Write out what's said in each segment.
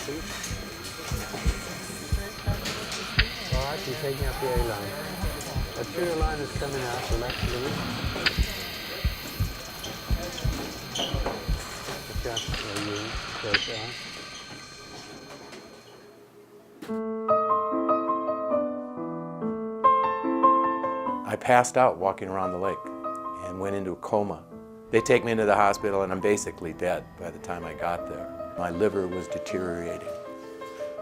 All right, you're taking up the A line. Arterial line is coming out, so let's move. Adjust where you close out. I passed out walking around the lake and went into a coma. They take me into the hospital and I'm basically dead by the time I got there. My liver was deteriorating.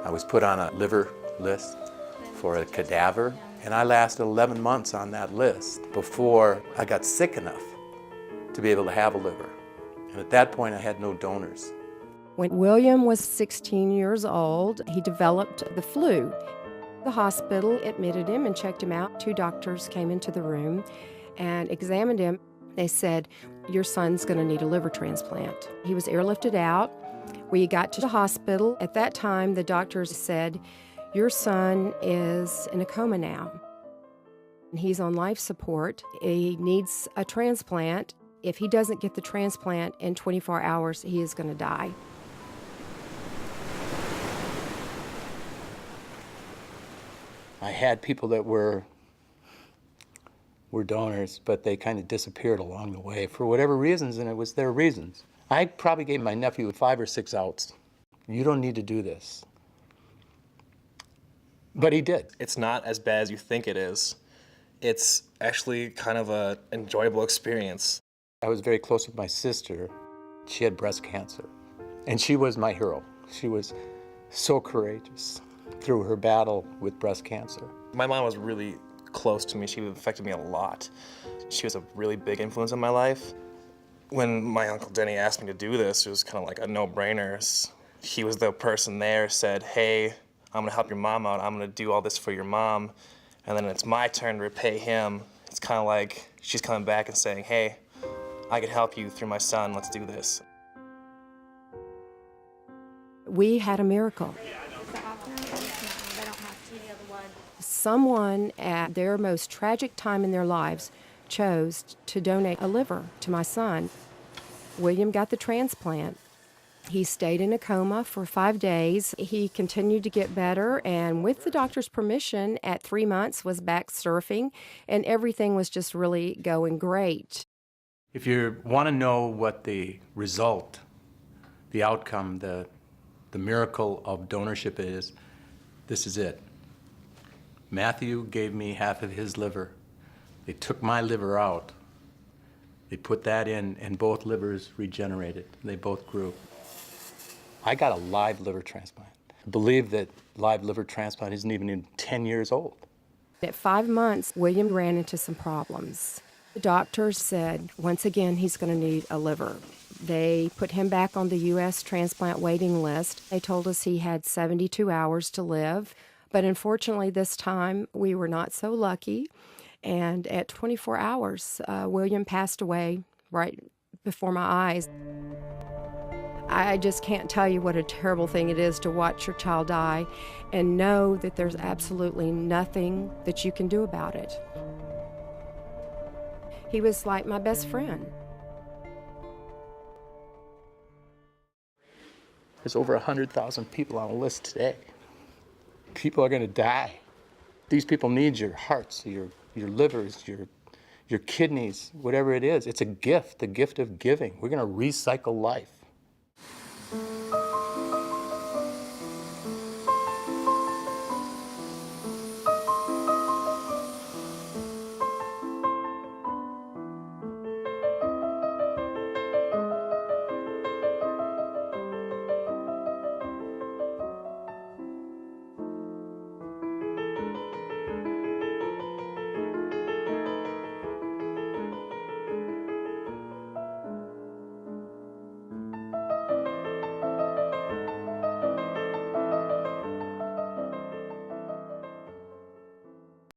I was put on a liver list for a cadaver, and I lasted 11 months on that list before I got sick enough to be able to have a liver. And at that point, I had no donors. When William was 16 years old, he developed the flu. The hospital admitted him and checked him out. 2 doctors came into the room and examined him. They said, "Your son's going to need a liver transplant." He was airlifted out. We got to the hospital. At that time, the doctors said, "Your son is in a coma now. He's on life support. He needs a transplant. If he doesn't get the transplant in 24 hours, he is going to die." I had people that were donors, but they kind of disappeared along the way for whatever reasons, and it was their reasons. I probably gave my nephew 5 or 6 outs. You don't need to do this. But he did. It's not as bad as you think it is. It's actually kind of an enjoyable experience. I was very close with my sister. She had breast cancer, and she was my hero. She was so courageous through her battle with breast cancer. My mom was really close to me. She affected me a lot. She was a really big influence in my life. When my Uncle Denny asked me to do this, it was kind of like a no-brainer. He was the person there, said, "Hey, I'm gonna help your mom out. I'm gonna do all this for your mom." And then it's my turn to repay him. It's kind of like she's coming back and saying, "Hey, I can help you through my son. Let's do this." We had a miracle. Someone at their most tragic time in their lives chose to donate a liver to my son. William got the transplant. He stayed in a coma for 5 days. He continued to get better, and with the doctor's permission, at 3 months was back surfing, and everything was just really going great. If you want to know what the result, the outcome, the miracle of donorship is, this is it. Matthew gave me half of his liver. They took my liver out. They put that in, and both livers regenerated. They both grew. I got a live liver transplant. I believe that live liver transplant isn't even 10 years old. At 5 months, William ran into some problems. The doctors said, once again, he's going to need a liver. They put him back on the U.S. transplant waiting list. They told us he had 72 hours to live. But unfortunately, this time, we were not so lucky. And at 24 hours, William passed away right before my eyes. I just can't tell you what a terrible thing it is to watch your child die and know that there's absolutely nothing that you can do about it. He was like my best friend. There's over 100,000 people on a list today. People are going to die. These people need your hearts, your livers, your kidneys, whatever it is. It's a gift, the gift of giving. We're going to recycle life.